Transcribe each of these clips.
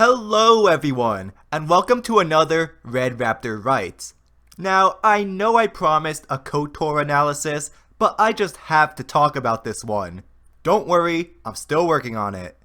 Hello everyone, and welcome to another Red Raptor Writes. Now, I know I promised a KOTOR analysis, but I just have to talk about this one. Don't worry, I'm still working on it.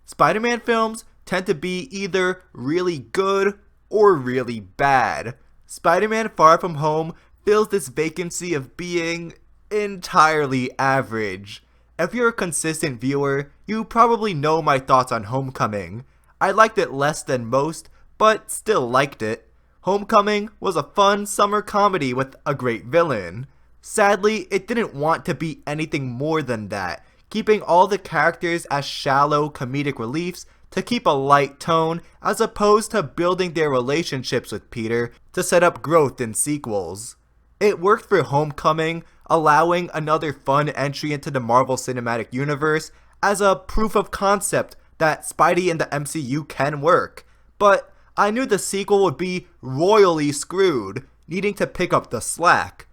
Spider-Man films tend to be either really good or really bad. Spider-Man Far From Home fills this vacancy of being entirely average. If you're a consistent viewer, you probably know my thoughts on Homecoming. I liked it less than most, but still liked it. Homecoming was a fun summer comedy with a great villain. Sadly, it didn't want to be anything more than that, keeping all the characters as shallow comedic reliefs to keep a light tone as opposed to building their relationships with Peter to set up growth in sequels. It worked for Homecoming, allowing another fun entry into the Marvel Cinematic Universe as a proof of concept that Spidey and the MCU can work, but I knew the sequel would be royally screwed, needing to pick up the slack.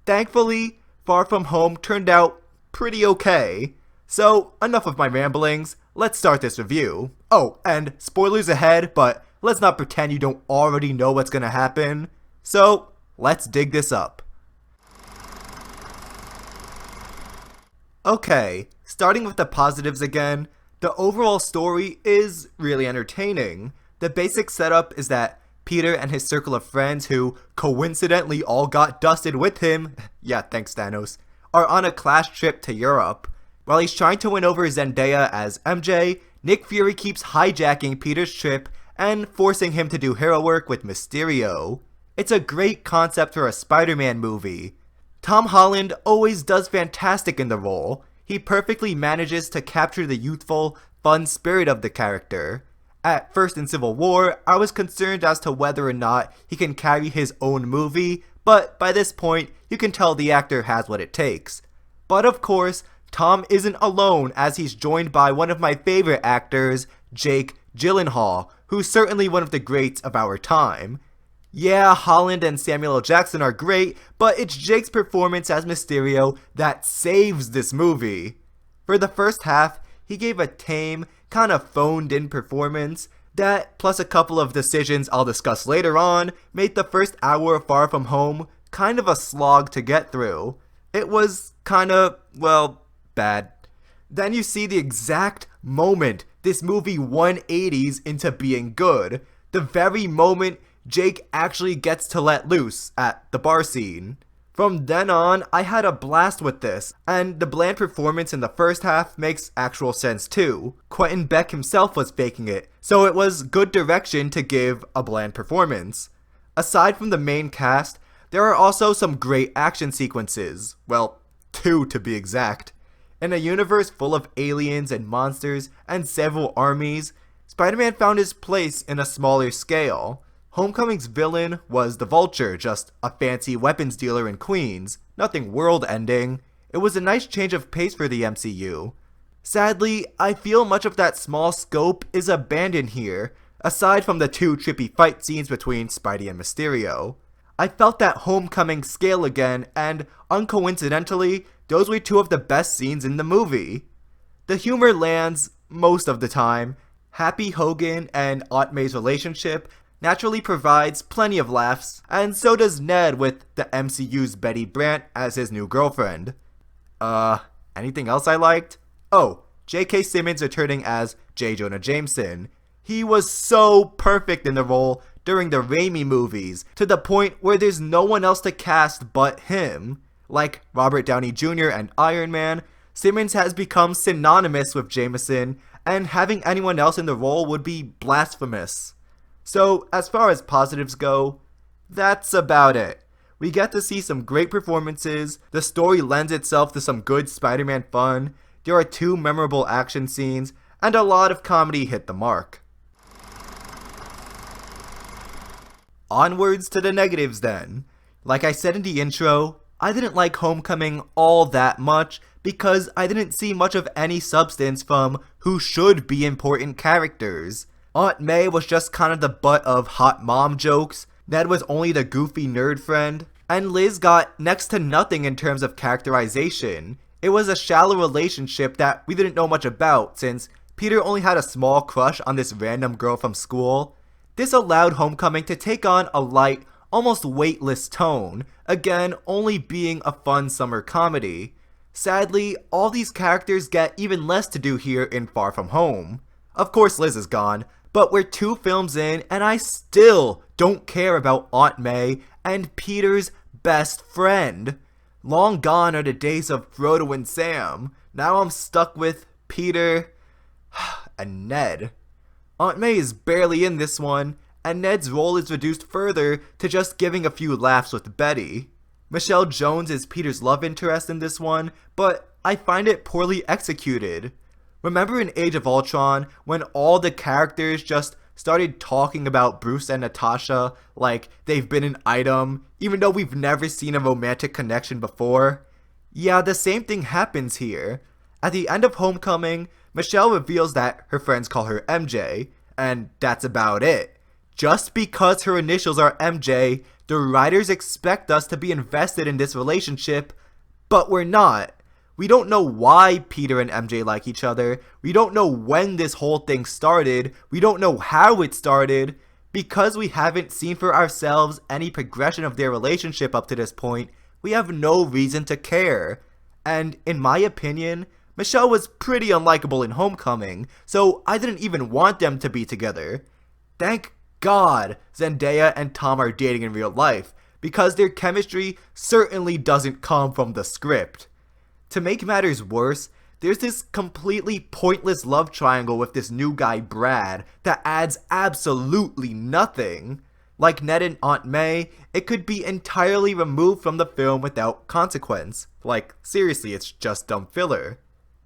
Thankfully, Far From Home turned out pretty okay. So, enough of my ramblings, let's start this review. Oh, and spoilers ahead, but let's not pretend you don't already know what's gonna happen. So, let's dig this up. Okay, starting with the positives again. The overall story is really entertaining. The basic setup is that Peter and his circle of friends who coincidentally all got dusted with him, yeah thanks Thanos, are on a class trip to Europe. While he's trying to win over Zendaya as MJ, Nick Fury keeps hijacking Peter's trip and forcing him to do hero work with Mysterio. It's a great concept for a Spider-Man movie. Tom Holland always does fantastic in the role. He perfectly manages to capture the youthful, fun spirit of the character. At first in Civil War, I was concerned as to whether or not he can carry his own movie, but by this point, you can tell the actor has what it takes. But of course, Tom isn't alone as he's joined by one of my favorite actors, Jake Gyllenhaal, who's certainly one of the greats of our time. Yeah, Holland and Samuel L. Jackson are great, but it's Jake's performance as Mysterio that saves this movie. For the first half, he gave a tame, kind of phoned-in performance that, plus a couple of decisions I'll discuss later on, made the first hour of Far From Home kind of a slog to get through. It was kinda, well, bad. Then you see the exact moment this movie 180s into being good. The very moment Jake actually gets to let loose at the bar scene. From then on, I had a blast with this, and the bland performance in the first half makes actual sense too. Quentin Beck himself was faking it, so it was good direction to give a bland performance. Aside from the main cast, there are also some great action sequences. Well, 2 to be exact. In a universe full of aliens and monsters and several armies, Spider-Man found his place in a smaller scale. Homecoming's villain was the Vulture, just a fancy weapons dealer in Queens, nothing world-ending. It was a nice change of pace for the MCU. Sadly, I feel much of that small scope is abandoned here, aside from the 2 trippy fight scenes between Spidey and Mysterio. I felt that Homecoming scale again, and uncoincidentally, those were 2 of the best scenes in the movie. The humor lands most of the time. Happy Hogan and Aunt May's relationship naturally provides plenty of laughs, and so does Ned with the MCU's Betty Brant as his new girlfriend. Anything else I liked? Oh, J.K. Simmons returning as J. Jonah Jameson. He was so perfect in the role during the Raimi movies, to the point where there's no one else to cast but him. Like Robert Downey Jr. and Iron Man, Simmons has become synonymous with Jameson, and having anyone else in the role would be blasphemous. So, as far as positives go, that's about it. We get to see some great performances, the story lends itself to some good Spider-Man fun, there are 2 memorable action scenes, and a lot of comedy hit the mark. Onwards to the negatives then. Like I said in the intro, I didn't like Homecoming all that much because I didn't see much of any substance from who should be important characters. Aunt May was just kind of the butt of hot mom jokes, Ned was only the goofy nerd friend, and Liz got next to nothing in terms of characterization. It was a shallow relationship that we didn't know much about since Peter only had a small crush on this random girl from school. This allowed Homecoming to take on a light, almost weightless tone, again only being a fun summer comedy. Sadly, all these characters get even less to do here in Far From Home. Of course Liz is gone, but we're 2 films in and I still don't care about Aunt May and Peter's best friend. Long gone are the days of Frodo and Sam. Now I'm stuck with Peter and Ned. Aunt May is barely in this one, and Ned's role is reduced further to just giving a few laughs with Betty. Michelle Jones is Peter's love interest in this one, but I find it poorly executed. Remember in Age of Ultron, when all the characters just started talking about Bruce and Natasha like they've been an item, even though we've never seen a romantic connection before? Yeah, the same thing happens here. At the end of Homecoming, Michelle reveals that her friends call her MJ, and that's about it. Just because her initials are MJ, the writers expect us to be invested in this relationship, but we're not. We don't know why Peter and MJ like each other. We don't know when this whole thing started. We don't know how it started. Because we haven't seen for ourselves any progression of their relationship up to this point, we have no reason to care. And in my opinion, Michelle was pretty unlikable in Homecoming, so I didn't even want them to be together. Thank God Zendaya and Tom are dating in real life, because their chemistry certainly doesn't come from the script. To make matters worse, there's this completely pointless love triangle with this new guy Brad that adds absolutely nothing. Like Ned and Aunt May, it could be entirely removed from the film without consequence. Like, seriously, it's just dumb filler.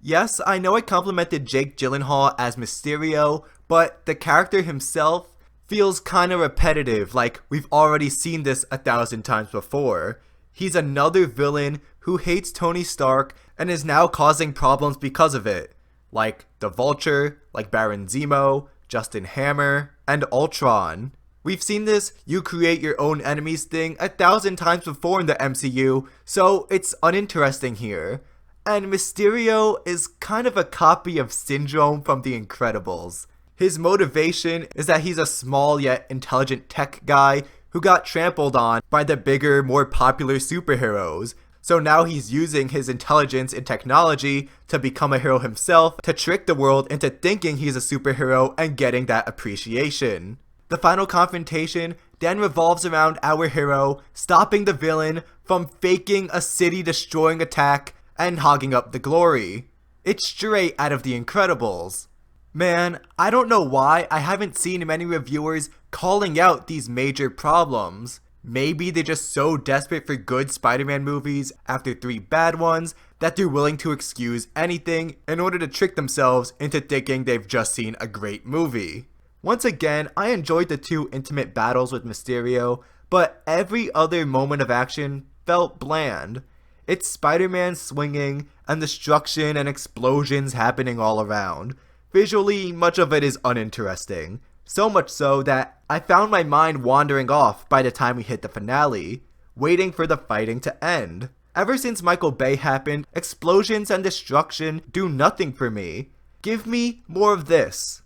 Yes, I know I complimented Jake Gyllenhaal as Mysterio, but the character himself feels kinda repetitive, like we've already seen this 1,000 times before. He's another villain who hates Tony Stark and is now causing problems because of it. Like the Vulture, like Baron Zemo, Justin Hammer, and Ultron. We've seen this you create your own enemies thing 1,000 times before in the MCU, so it's uninteresting here. And Mysterio is kind of a copy of Syndrome from The Incredibles. His motivation is that he's a small yet intelligent tech guy who got trampled on by the bigger, more popular superheroes. So now he's using his intelligence and technology to become a hero himself, to trick the world into thinking he's a superhero and getting that appreciation. The final confrontation then revolves around our hero stopping the villain from faking a city-destroying attack and hogging up the glory. It's straight out of The Incredibles. Man, I don't know why I haven't seen many reviewers calling out these major problems. Maybe they're just so desperate for good Spider-Man movies after 3 bad ones that they're willing to excuse anything in order to trick themselves into thinking they've just seen a great movie. Once again, I enjoyed the 2 intimate battles with Mysterio, but every other moment of action felt bland. It's Spider-Man swinging and destruction and explosions happening all around. Visually, much of it is uninteresting. So much so that I found my mind wandering off by the time we hit the finale, waiting for the fighting to end. Ever since Michael Bay happened, explosions and destruction do nothing for me. Give me more of this.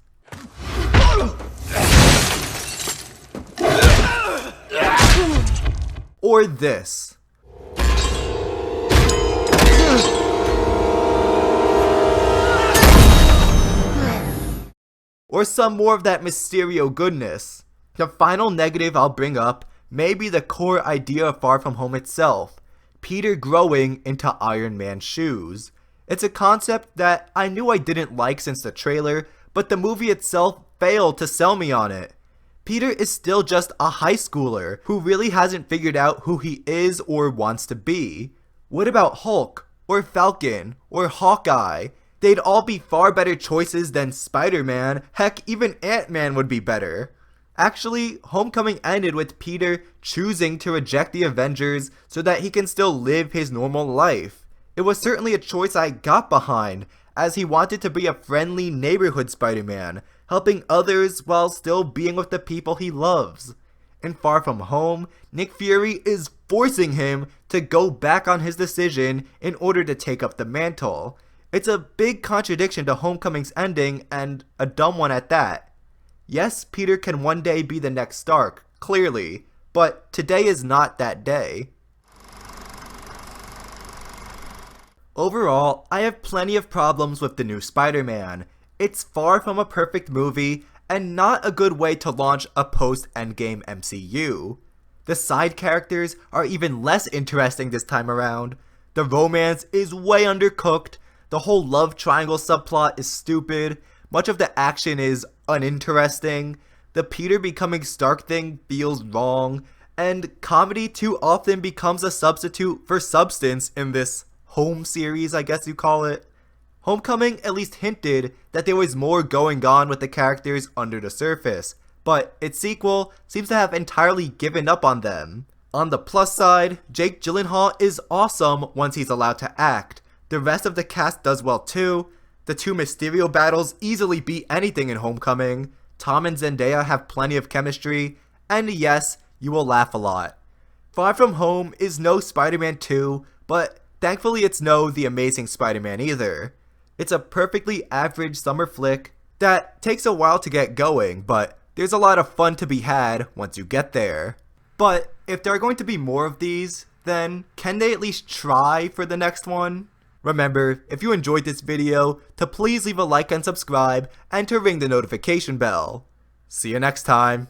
Or this. Or some more of that Mysterio goodness. The final negative I'll bring up may be the core idea of Far From Home itself, Peter growing into Iron Man's shoes. It's a concept that I knew I didn't like since the trailer, but the movie itself failed to sell me on it. Peter is still just a high schooler who really hasn't figured out who he is or wants to be. What about Hulk, or Falcon, or Hawkeye? They'd all be far better choices than Spider-Man. Heck, even Ant-Man would be better. Actually, Homecoming ended with Peter choosing to reject the Avengers so that he can still live his normal life. It was certainly a choice I got behind, as he wanted to be a friendly neighborhood Spider-Man, helping others while still being with the people he loves. In Far From Home, Nick Fury is forcing him to go back on his decision in order to take up the mantle. It's a big contradiction to Homecoming's ending, and a dumb one at that. Yes, Peter can one day be the next Stark, clearly, but today is not that day. Overall, I have plenty of problems with the new Spider-Man. It's far from a perfect movie, and not a good way to launch a post-Endgame MCU. The side characters are even less interesting this time around. The romance is way undercooked, the whole love triangle subplot is stupid, much of the action is uninteresting, the Peter becoming Stark thing feels wrong, and comedy too often becomes a substitute for substance in this home series, I guess you call it. Homecoming at least hinted that there was more going on with the characters under the surface, but its sequel seems to have entirely given up on them. On the plus side, Jake Gyllenhaal is awesome once he's allowed to act. The rest of the cast does well too. The two Mysterio battles easily beat anything in Homecoming. Tom and Zendaya have plenty of chemistry, and yes, you will laugh a lot. Far From Home is no Spider-Man 2, but thankfully it's no The Amazing Spider-Man either. It's a perfectly average summer flick that takes a while to get going, but there's a lot of fun to be had once you get there. But if there are going to be more of these, then can they at least try for the next one? Remember, if you enjoyed this video, to please leave a like and subscribe, and to ring the notification bell. See you next time.